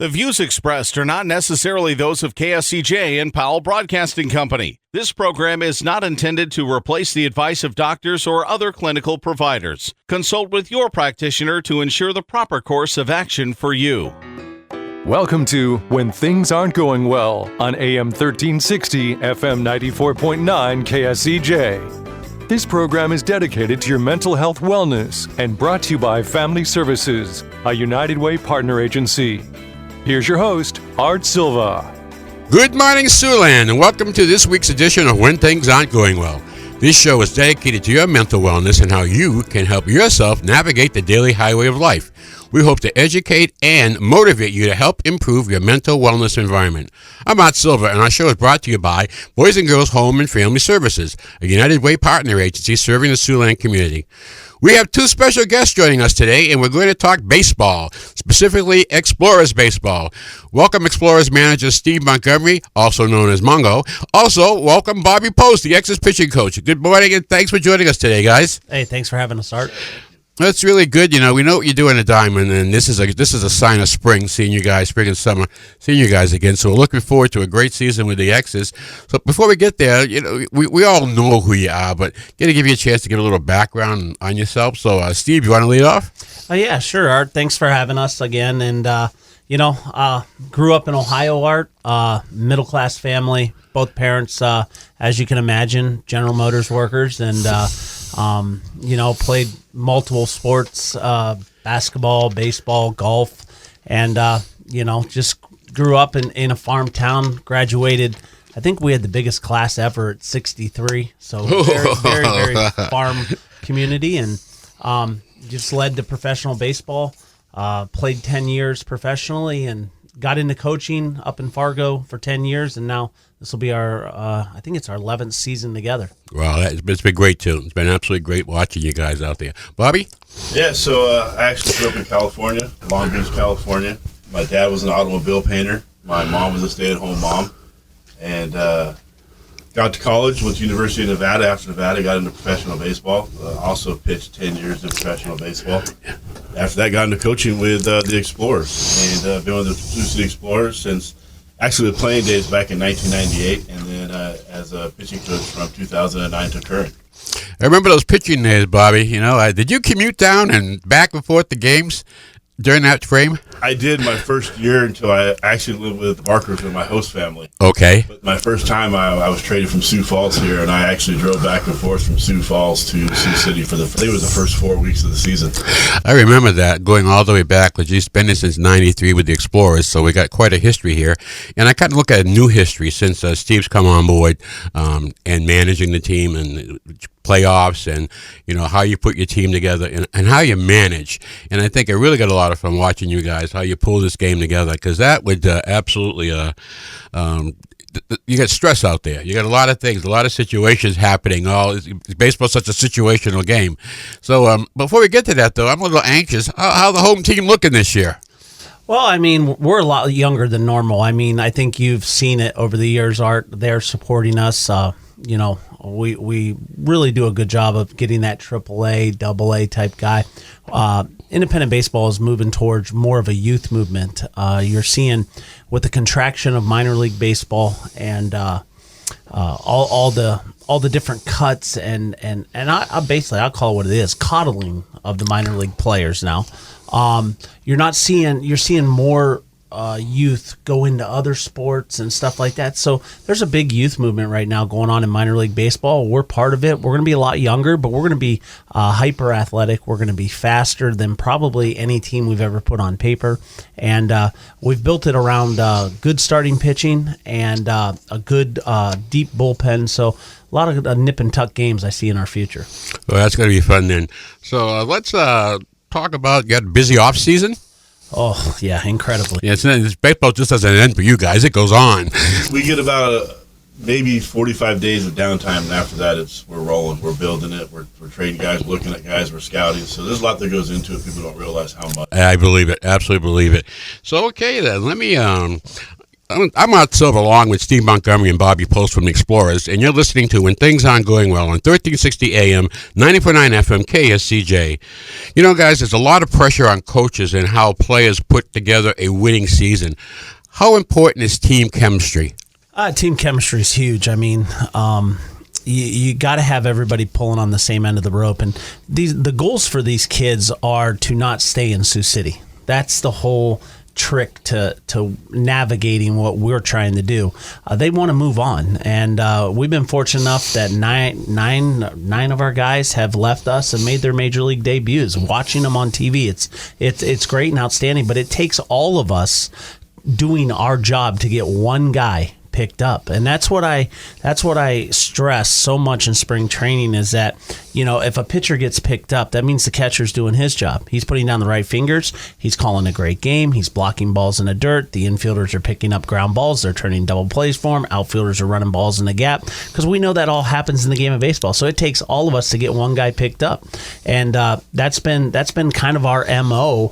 The views expressed are not necessarily those of KSCJ and Powell Broadcasting Company. This program is not intended to replace the advice of doctors or other clinical providers. Consult with your practitioner to ensure the proper course of action for you. Welcome to When Things Aren't Going Well on AM 1360, FM 94.9 KSCJ. This program is dedicated to your mental health wellness and brought to you by Family Services, a United Way partner agency. Here's your host, Art Silva. Good morning, Siouxland, and welcome to this week's edition of When Things Aren't Going Well. This show is dedicated to your mental wellness and how you can help yourself navigate the daily highway of life. We hope to educate and motivate you to help improve your mental wellness environment. I'm Art Silva, and our show is brought to you by Boys and Girls Home and Family Services, a United Way partner agency serving the Siouxland community. We have two special guests joining us today, and we're going to talk baseball, specifically Explorers baseball. Welcome Explorers manager Steve Montgomery, also known as Mongo. Also, welcome Bobby Post, the X's pitching coach. Good morning, and thanks for joining us today, guys. Hey, thanks for having us, Art. That's really good. You know, we know what you do in a diamond, and this is a sign of spring, seeing you guys, spring and summer, seeing you guys again. So we're looking forward to a great season with the X's. So before we get there, you know, we all know who you are, but going to give you a chance to give a little background on yourself. So, Steve, you want to lead off? Yeah, sure, Art. Thanks for having us again. And, grew up in Ohio, Art, middle-class family, both parents, as you can imagine, General Motors workers, and, played multiple sports, basketball, baseball, golf, and, just grew up in a farm town, graduated. I think we had the biggest class ever at 63, so very farm community, and just led to professional baseball, played 10 years professionally, and got into coaching up in Fargo for 10 years, and now this will be our, I think it's our 11th season together. Wow, it's been great, too. It's been absolutely great watching you guys out there. Bobby? Yeah, so I actually grew up in California, Long Beach, California. My dad was an automobile painter. My mom was a stay-at-home mom. And got to college, went to University of Nevada. After Nevada, got into professional baseball. Also pitched 10 years in professional baseball. After that, got into coaching with the Explorers. And been with the Sioux City Explorers since actually the playing days back in 1998, and then as a pitching coach from 2009 to current. I remember those pitching days, Bobby. You know, did you commute down and back and forth to games during that frame? I did my first year until I actually lived with Markers with my host family. Okay. But my first time, I was traded from Sioux Falls here, and I actually drove back and forth from Sioux Falls to Sioux City for I think it was the first 4 weeks of the season. I remember that, going all the way back. He's been there since 93 with the Explorers, so we got quite a history here. And I kind of look at a new history since Steve's come on board and managing the team and playoffs and, you know, how you put your team together and how you manage. And I think I really got a lot of fun watching you guys, how you pull this game together, because that would absolutely, you got stress out there. You got a lot of things, a lot of situations happening. Baseball's such a situational game. So before we get to that, though, I'm a little anxious. How the home team looking this year? Well, I mean, we're a lot younger than normal. I mean, I think you've seen it over the years, Art. They're supporting us. We really do a good job of getting that AAA, AA type guy. Independent baseball is moving towards more of a youth movement. You're seeing with the contraction of minor league baseball and all the different cuts and I basically I'll call it what it is, coddling of the minor league players now. You're seeing more youth go into other sports and stuff like that. So there's a big youth movement right now going on in minor league baseball. We're part of it. We're going to be a lot younger, but we're going to be hyper athletic. We're going to be faster than probably any team we've ever put on paper. And we've built it around good starting pitching and a good deep bullpen. So a lot of nip and tuck games I see in our future. Well, that's going to be fun then. So let's talk about, you got a busy off season? Oh, yeah, incredibly. Yeah, baseball just doesn't end for you guys. It goes on. We get about maybe 45 days of downtime, and after that, we're rolling. We're building it. We're trading guys, looking at guys. We're scouting. So there's a lot that goes into it. People don't realize how much. I believe it. Absolutely believe it. So, okay, then. Let me I'm Art Silva, along with Steve Montgomery and Bobby Post from the Explorers, and you're listening to When Things Aren't Going Well on 1360 AM, 94.9 FM, KSCJ. You know, guys, there's a lot of pressure on coaches and how players put together a winning season. How important is team chemistry? Team chemistry is huge. I mean, you got to have everybody pulling on the same end of the rope, and the goals for these kids are to not stay in Sioux City. That's the whole trick to navigating what we're trying to do. They want to move on, and we've been fortunate enough that nine of our guys have left us and made their major league debuts. Watching them on TV, it's great and outstanding, but it takes all of us doing our job to get one guy picked up, and that's what I stress so much in spring training is that, you know, if a pitcher gets picked up, that means the catcher's doing his job. He's putting down the right fingers. He's calling a great game. He's blocking balls in the dirt. The infielders are picking up ground balls. They're turning double plays for him. Outfielders are running balls in the gap, because we know that all happens in the game of baseball. So it takes all of us to get one guy picked up, and that's been kind of our MO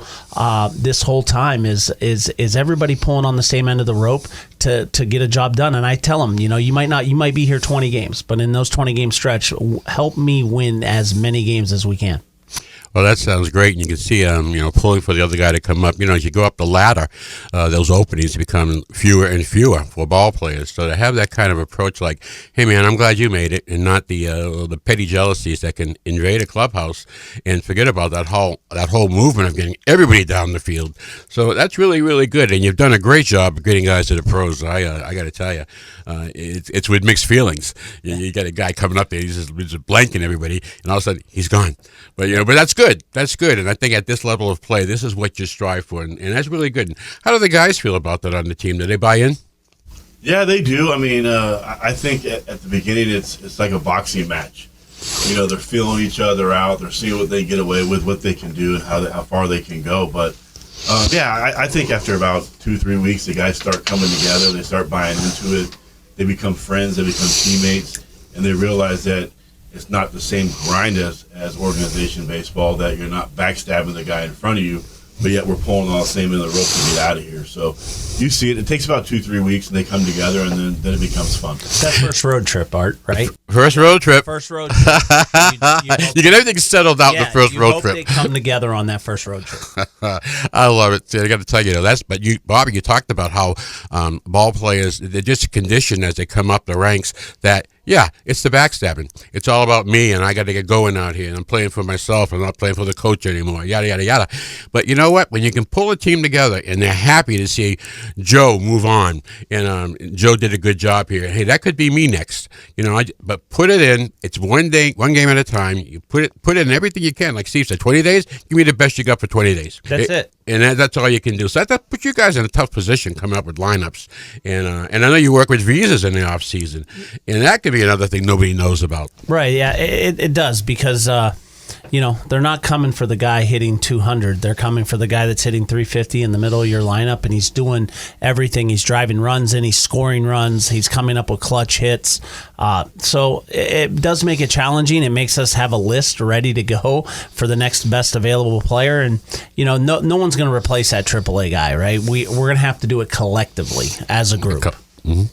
this whole time is everybody pulling on the same end of the rope to get a job done. And I tell them, you know, you might be here 20 games, but in those 20 game stretch, help me win as many games as we can. Well, that sounds great, and you can see, pulling for the other guy to come up. You know, as you go up the ladder, those openings become fewer and fewer for ball players. So to have that kind of approach, like, "Hey, man, I'm glad you made it," and not the petty jealousies that can invade a clubhouse and forget about that whole movement of getting everybody down the field. So that's really, really good, and you've done a great job of getting guys to the pros. I got to tell you, it's with mixed feelings. You got a guy coming up there, he's just blanking everybody, and all of a sudden he's gone. But that's good. That's good, and I think at this level of play, this is what you strive for, and that's really good. How do the guys feel about that on the team? Do they buy in? Yeah, they do. I mean, I think at the beginning it's like a boxing match. You know, they're feeling each other out. They're seeing what they get away with, what they can do, and how far they can go. But I think after about 2-3 weeks, the guys start coming together. They start buying into it. They become friends. They become teammates, and they realize that it's not the same grind as organization baseball, that you're not backstabbing the guy in front of you, but yet we're pulling on the same end of the rope to get out of here. So you see it. It takes about 2-3 weeks, and they come together, and then it becomes fun. That first road trip, Art, right? First road trip. You get everything settled out in the first road trip. They come together on that first road trip. I love it. I got to tell you, Bobby, you talked about how ball players, they're just conditioned as they come up the ranks that, yeah, it's the backstabbing. It's all about me, and I got to get going out here, and I'm playing for myself. I'm not playing for the coach anymore, yada, yada, yada. But you know what? When you can pull a team together, and they're happy to see Joe move on, and Joe did a good job here. Hey, that could be me next. You know, but put it in. It's one game at a time. You put in everything you can. Like Steve said, 20 days, give me the best you got for 20 days. That's it. And that's all you can do. So that puts you guys in a tough position coming up with lineups. And I know you work with visas in the off season, and that could be another thing nobody knows about. Right, yeah, it does, because they're not coming for the guy hitting 200. They're coming for the guy that's hitting 350 in the middle of your lineup, and he's doing everything. He's driving runs in, he's scoring runs, he's coming up with clutch hits. So it does make it challenging. It makes us have a list ready to go for the next best available player, and no one's going to replace that AAA guy, right? We're going to have to do it collectively as a group. Mm-hmm.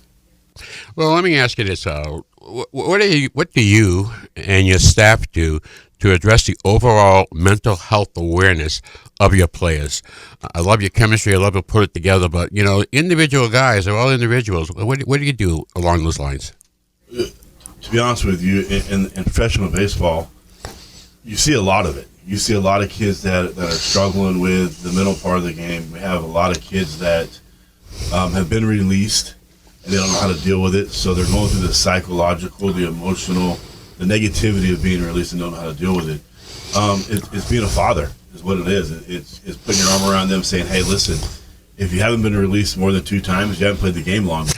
Well, let me ask you this: what do you and your staff do to address the overall mental health awareness of your players? I love your chemistry. I love to put it together, but individual guys are all individuals. What do you do along those lines? To be honest with you, in professional baseball, you see a lot of it. You see a lot of kids that are struggling with the mental part of the game. We have a lot of kids that have been released, and they don't know how to deal with it. So they're going through the psychological, the emotional, the negativity of being released, and don't know how to deal with it. It's being a father is what it is. It's putting your arm around them, saying, "Hey, listen, if you haven't been released more than 2 times, you haven't played the game long."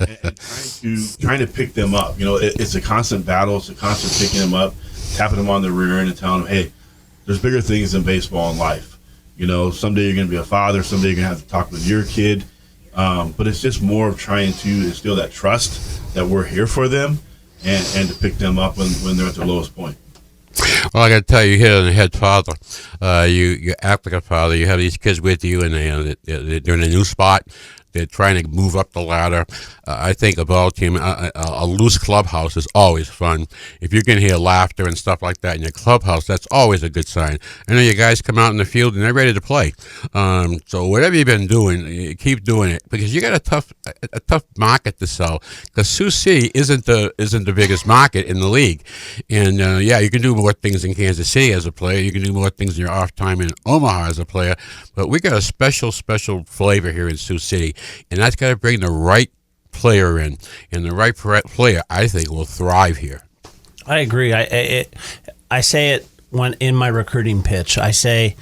and trying to pick them up. It's a constant battle. It's a constant picking them up, tapping them on the rear end, and telling them, "Hey, there's bigger things than baseball in life. Someday you're going to be a father. Someday you're going to have to talk with your kid." But it's just more of trying to instill that trust that we're here for them, and to pick them up when they're at their lowest point. Well, I got to tell you, here on the head father, you act like a father. You have these kids with you, and they're in a new spot. they're trying to move up the ladder. I think a ball team, a loose clubhouse is always fun. If you can hear laughter and stuff like that in your clubhouse, that's always a good sign. I know you guys come out in the field and they're ready to play. So whatever you've been doing, you keep doing it, because you got a tough market to sell. Because Sioux City isn't the biggest market in the league, and you can do more things in Kansas City as a player. You can do more things in your off time in Omaha as a player. But we got a special flavor here in Sioux City, and that's got to bring the right player in, and the right player, I think, will thrive here. I agree. I say it when in my recruiting pitch. I say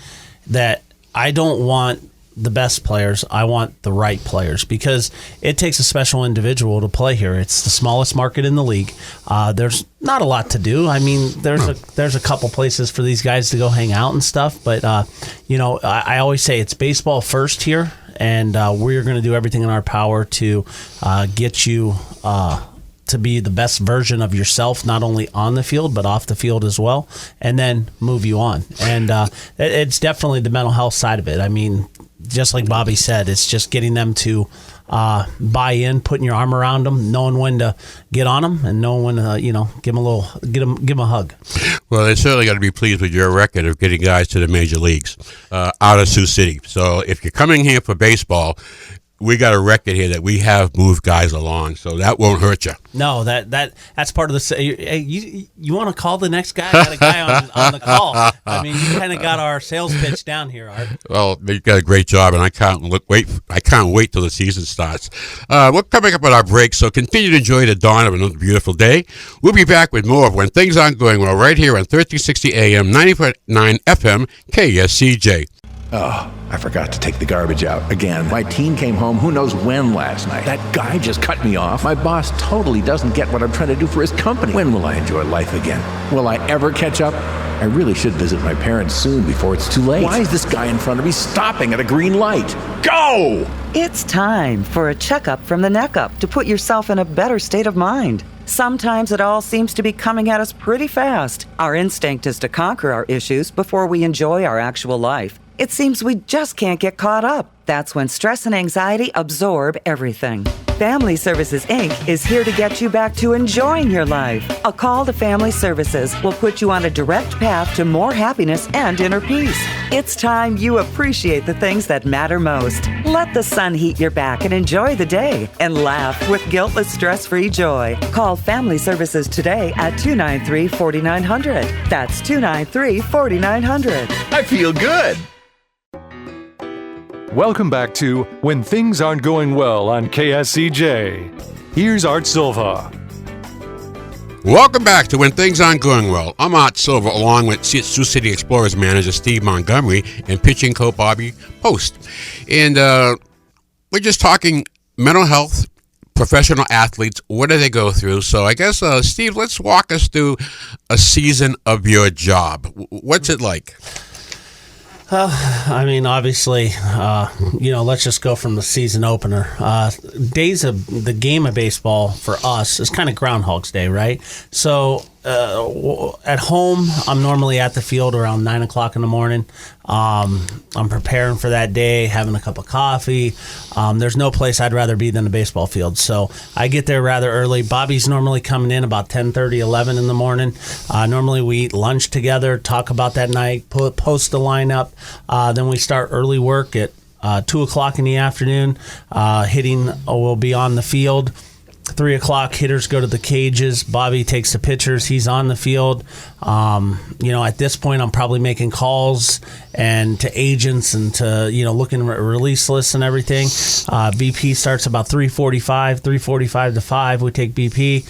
that I don't want the best players. I want the right players, because it takes a special individual to play here. It's the smallest market in the league. There's not a lot to do. I mean, there's a couple places for these guys to go hang out and stuff, but I always say it's baseball first here, and we're going to do everything in our power to get you to be the best version of yourself, not only on the field, but off the field as well, and then move you on. And it's definitely the mental health side of it. I mean, just like Bobby said, it's just getting them to buy in, putting your arm around them, knowing when to get on them, and knowing when to, give them a hug. Well, they certainly got to be pleased with your record of getting guys to the major leags out of Sioux City. So if you're coming here for baseball, we got a record here that we have moved guys along, so that won't hurt you. No, that's part of the. Hey, you want to call the next guy? I got a guy on the call. I mean, you kind of got our sales pitch down here, Art. Well, you got a great job, and I can't wait till the season starts. We're coming up on our break, so continue to enjoy the dawn of another beautiful day. We'll be back with more of When Things Aren't Going Well right here on 1360 AM, 90.9 FM, KSCJ. Oh, I forgot to take the garbage out again. My teen came home who knows when last night. That guy just cut me off. My boss totally doesn't get what I'm trying to do for his company. When will I enjoy life again? Will I ever catch up? I really should visit my parents soon before it's too late. Why is this guy in front of me stopping at a green light? Go! It's time for a checkup from the neck up to put yourself in a better state of mind. Sometimes it all seems to be coming at us pretty fast. Our instinct is to conquer our issues before we enjoy our actual life. It seems we just can't get caught up. That's when stress and anxiety absorb everything. Family Services, Inc. is here to get you back to enjoying your life. A call to Family Services will put you on a direct path to more happiness and inner peace. It's time you appreciate the things that matter most. Let the sun heat your back and enjoy the day, and laugh with guiltless, stress-free joy. Call Family Services today at 293-4900. That's 293-4900. I feel good. Welcome back to When Things Aren't Going Well on KSCJ. Here's Art Silva. Welcome back to When Things Aren't Going Well. I'm Art Silva, along with Sioux City Explorers manager Steve Montgomery and pitching coach Bobby Post. And we're just talking mental health, professional athletes. What do they go through? So I guess, Steve, let's walk us through a season of your job. What's it like? I mean, obviously, let's just go from the season opener. Days of the game of baseball for us is kind of Groundhog's Day, right? So at home, I'm normally at the field around 9 o'clock in the morning. I'm preparing for that day, having a cup of coffee. There's no place I'd rather be than a baseball field. So I get there rather early. Bobby's normally coming in about 10:30, 11 in the morning. Normally we eat lunch together, talk about that night, post the lineup. Then we start early work at 2 o'clock in the afternoon. Hitting will be on the field. 3 o'clock, hitters go to the cages. Bobby takes the pitchers. He's on the field. At this point, I'm probably making calls and to agents and to, looking at release lists and everything. BP starts about 3:45 to 5. We take BP,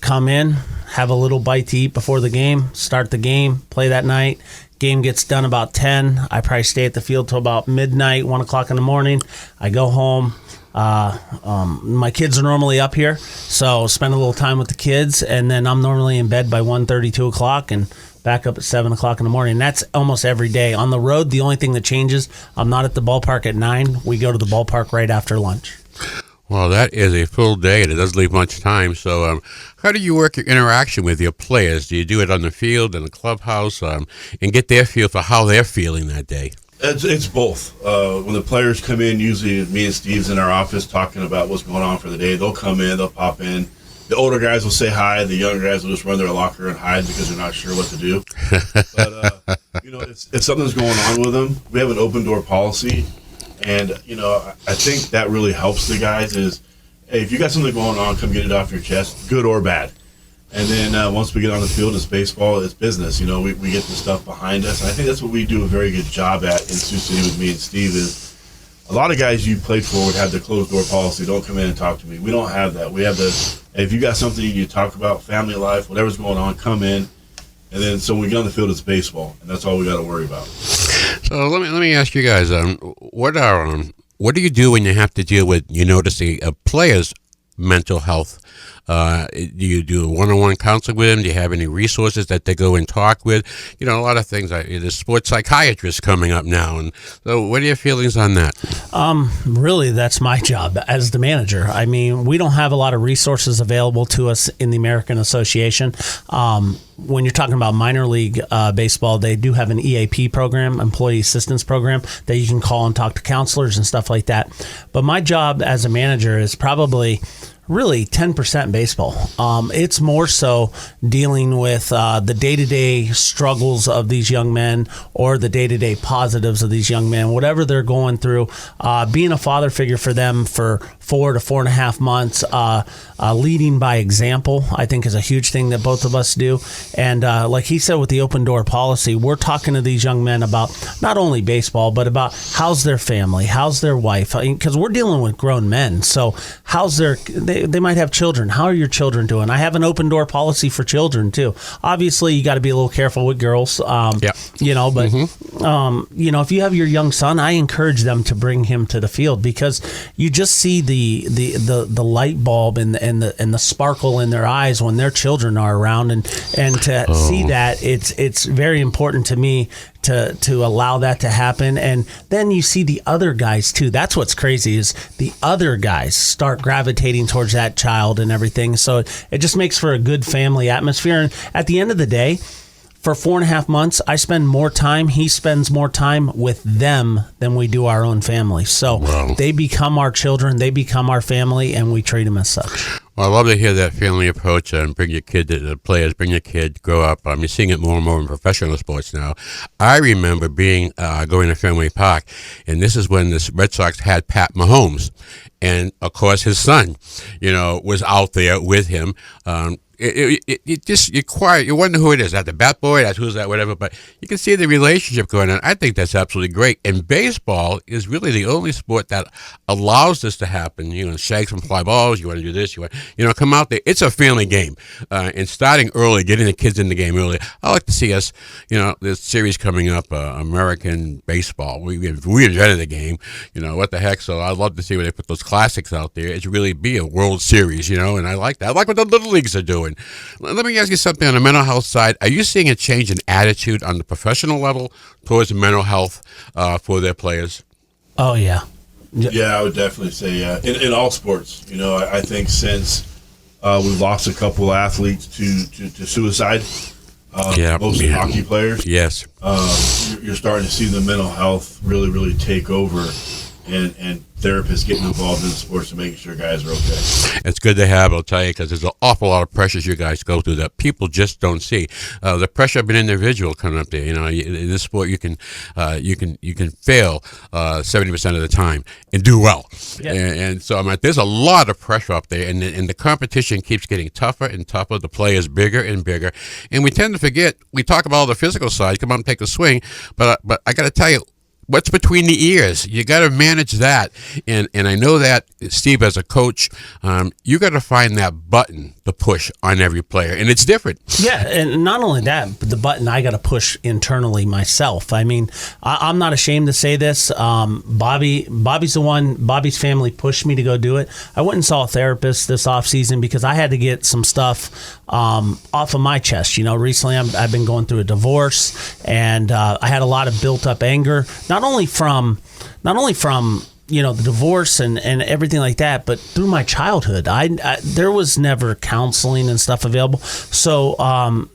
come in, have a little bite to eat before the game, start the game, play that night. Game gets done about 10. I probably stay at the field till about midnight, 1 o'clock in the morning. I go home. My kids are normally up here, so spend a little time with the kids, and then I'm normally in bed by 1:30, 2 o'clock, and back up at 7 o'clock in the morning. That's almost every day. On the road, the only thing that changes, I'm not at the ballpark at 9. We go to the ballpark right after lunch. Well, that is a full day, and it doesn't leave much time. So how do you work your interaction with your players? Do you do it on the field, in the clubhouse, and get their feel for how they're feeling that day? It's both. When the players come in, usually me and Steve's in our office talking about what's going on for the day. They'll come in, they'll pop in. The older guys will say hi. The younger guys will just run their locker and hide because they're not sure what to do. But, if something's going on with them, we have an open door policy. And, I think that really helps the guys is, hey, if you got something going on, come get it off your chest, good or bad. And then once we get on the field, it's baseball, it's business. We get the stuff behind us. And I think that's what we do a very good job at in Sioux City with me and Steve is a lot of guys you played for would have the closed door policy. Don't come in and talk to me. We don't have that. We have if you got something you talk about, family life, whatever's going on, come in. And then so when we get on the field, it's baseball. And that's all we got to worry about. So let me ask you guys, what do you do when you have to deal with, noticing a player's mental health? Do you do one-on-one counseling with them? Do you have any resources that they go and talk with? A lot of things. There's sports psychiatrists coming up now. And so what are your feelings on that? Really, that's my job as the manager. I mean, we don't have a lot of resources available to us in the American Association. When you're talking about minor league baseball, they do have an EAP program, Employee Assistance Program, that you can call and talk to counselors and stuff like that. But my job as a manager is probably really 10% baseball. It's more so dealing with the day-to-day struggles of these young men or the day-to-day positives of these young men, whatever they're going through, being a father figure for them for 4 to 4.5 months, leading by example, I think is a huge thing that both of us do. And like he said with the open door policy, we're talking to these young men about not only baseball, but about how's their family, how's their wife, because we're dealing with grown men. So how's they might have children. How are your children doing? I have an open door policy for children too. Obviously, you got to be a little careful with girls, but if you have your young son, I encourage them to bring him to the field because you just see the light bulb and the sparkle in their eyes when their children are around, and to see that it's very important to me to allow that to happen. And then you see the other guys too. That's what's crazy is the other guys start gravitating towards that child and everything. So it just makes for a good family atmosphere. And at the end of the day, for 4.5 months, he spends more time with them than we do our own family. So They become our children, they become our family, and we treat them as such. Well, I love to hear that family approach and bring your kid to the players, bring your kid, grow up. You're seeing it more and more in professional sports now. I remember going to Fenway Park, and this is when the Red Sox had Pat Mahomes. And, of course, his son, was out there with him. You wonder who it is. That the bat boy, that's who's that, whatever. But you can see the relationship going on. I think that's absolutely great. And baseball is really the only sport that allows this to happen. Shags and fly balls. You want to do this. You want, come out there. It's a family game. And starting early, getting the kids in the game early. I like to see us. This series coming up, American baseball. We invented the game. What the heck? So I'd love to see where they put those classics out there. It's really be a World Series. And I like that. I like what the little leagues are doing. Let me ask you something on the mental health side. Are you seeing a change in attitude on the professional level towards mental health for their players? Oh, yeah. Yeah, I would definitely say, yeah. In all sports, I think since we've lost a couple athletes to suicide, mostly hockey players. Yes. You're starting to see the mental health really, really take over. And therapists getting involved in sports and making sure guys are okay. It's good to have, I'll tell you, because there's an awful lot of pressures you guys go through that people just don't see. The pressure of an individual coming up there. In this sport, you can fail 70% of the time and do well. Yeah. And so there's a lot of pressure up there, and the competition keeps getting tougher and tougher. The players bigger and bigger, and we tend to forget. We talk about all the physical side. Come on and take a swing, but I got to tell you. What's between the ears? You got to manage that, and I know that, Steve, as a coach, you got to find that button to push on every player, and it's different. Yeah, and not only that, but the button I got to push internally myself. I mean, I'm not ashamed to say this. Bobby's the one. Bobby's family pushed me to go do it. I went and saw a therapist this off season because I had to get some stuff off of my chest. Recently I've been going through a divorce, and I had a lot of built up anger. Not only from the divorce and everything like that, but through my childhood, I there was never counseling and stuff available. So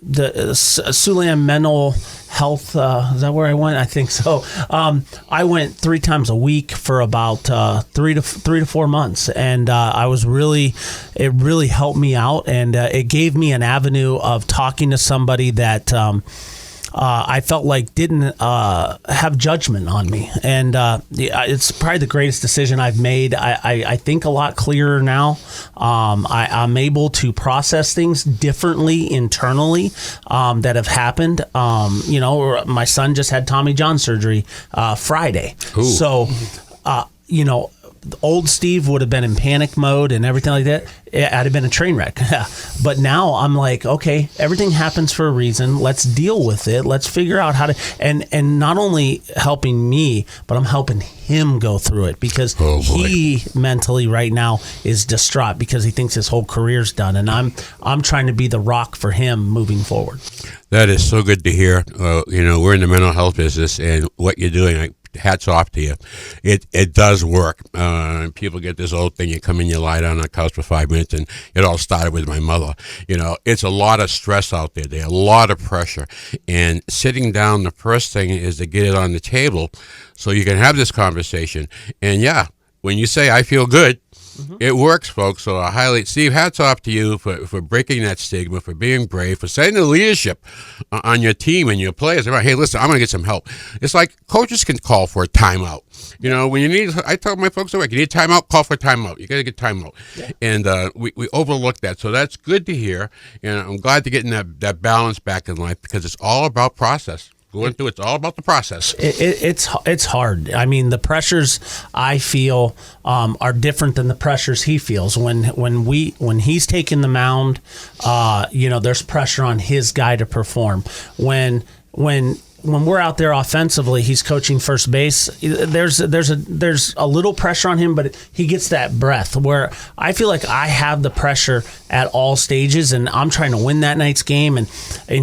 the Siouxland Mental health. Is that where I went? I think so. I went 3 times a week for about 3 to 4 months, and it really helped me out, and it gave me an avenue of talking to somebody that I felt like didn't have judgment on me, and it's probably the greatest decision I've made. I think a lot clearer now. I'm able to process things differently internally that have happened. My son just had Tommy John surgery Friday, so old Steve would have been in panic mode and everything like that. I'd have been a train wreck. But now I'm like, okay, everything happens for a reason. Let's deal with it. Let's figure out how to, and not only helping me, but I'm helping him go through it, because he mentally right now is distraught because he thinks his whole career's done. And I'm trying to be the rock for him moving forward. That is so good to hear. We're in the mental health business, and what you're doing, hats off to you. It does work. People get this old thing, you come in, you lie down on the couch for 5 minutes, and it all started with my mother. It's a lot of stress out there. There's a lot of pressure. And sitting down, the first thing is to get it on the table so you can have this conversation. And yeah, when you say, I feel good, it works, folks. So I highlight Steve. Hats off to you for breaking that stigma, for being brave, for setting the leadership on your team and your players. Hey, listen, I'm going to get some help. It's like coaches can call for a timeout. When you need, I tell my folks at work, you need a timeout, call for a timeout. You got to get timeout. Yeah. And we overlook that. So that's good to hear. And I'm glad to get in that balance back in life, because it's all about process. Going through it's all about the process. It's hard. I mean, the pressures I feel are different than the pressures he feels. When he's taking the mound, there's pressure on his guy to perform. When we're out there offensively, he's coaching first base. There's a little pressure on him, but he gets that breath where I feel like I have the pressure at all stages, and I'm trying to win that night's game. And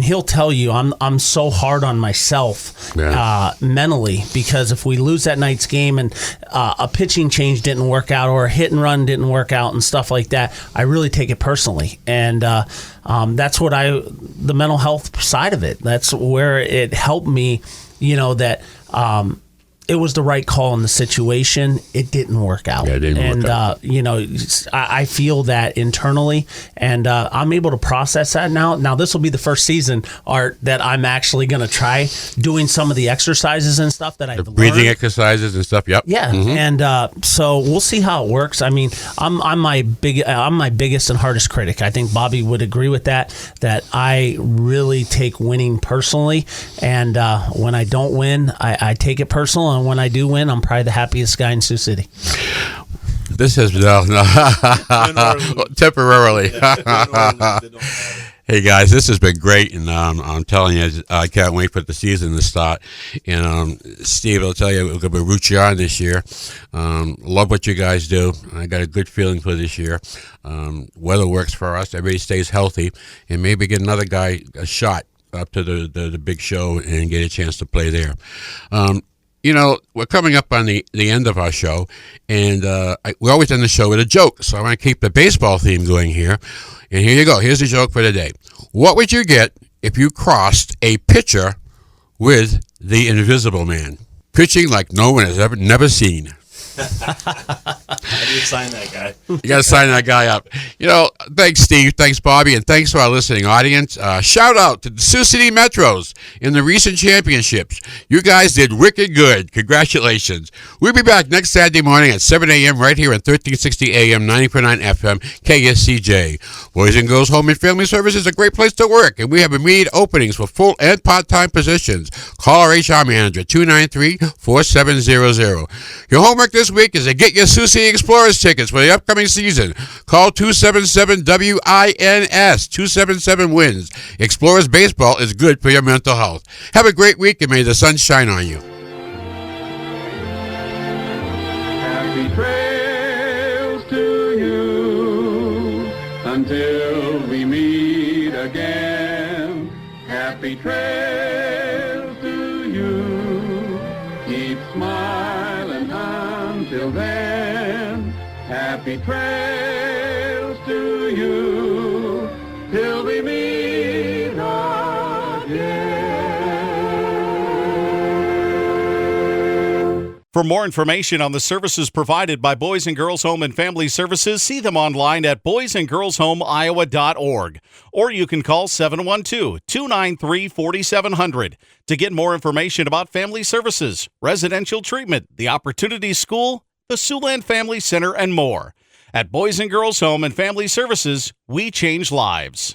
he'll tell you I'm so hard on myself mentally, because if we lose that night's game and a pitching change didn't work out or a hit and run didn't work out and stuff like that, I really take it personally. And that's what the mental health side of it. That's where it helped me, that it was the right call in the situation. It didn't work out. Yeah, it didn't work out. I feel that internally, and I'm able to process that now. Now, this will be the first season, Art, that I'm actually going to try doing some of the exercises and stuff that I've learned. Breathing exercises and stuff, yep. Yeah, and so we'll see how it works. I mean, I'm my biggest and hardest critic. I think Bobby would agree with that I really take winning personally, and when I don't win, I take it personal. And when I do win, I'm probably the happiest guy in Sioux City. This has temporarily. Hey guys, this has been great, and I'm telling you, I can't wait for the season to start. And Steve, I'll tell you, we're going to root you on this year. Love what you guys do. I got a good feeling for this year. Weather works for us. Everybody stays healthy, and maybe get another guy a shot up to the big show and get a chance to play there. We're coming up on the end of our show, and we always end the show with a joke. So I want to keep the baseball theme going here. And here you go. Here's the joke for today. What would you get if you crossed a pitcher with the Invisible Man? Pitching like no one has never seen. How do you sign that guy? You got to sign that guy up. Thanks, Steve. Thanks, Bobby. And thanks to our listening audience. Shout out to the Sioux City Metros in the recent championships. You guys did wicked good. Congratulations. We'll be back next Saturday morning at 7 a.m. right here at 1360 a.m., 90.9 FM, KSCJ. Boys and Girls Home and Family Service is a great place to work, and we have immediate openings for full and part-time positions. Call our HR manager, 293-4700. Your homework this week is to get your Sioux City Explorers tickets for the upcoming season. Call 277-WINS, 277-WINS. Explorers Baseball is good for your mental health. Have a great week, and may the sun shine on you. Happy trails to you until we meet again. Happy trails to you. Keep smiling until then. Happy trails to you till we meet again. For more information on the services provided by Boys and Girls Home and Family Services, see them online at boysandgirlshomeiowa.org. Or you can call 712-293-4700 to get more information about family services, residential treatment, the Opportunity School, the Siouxland Family Center, and more. At Boys and Girls Home and Family Services, we change lives.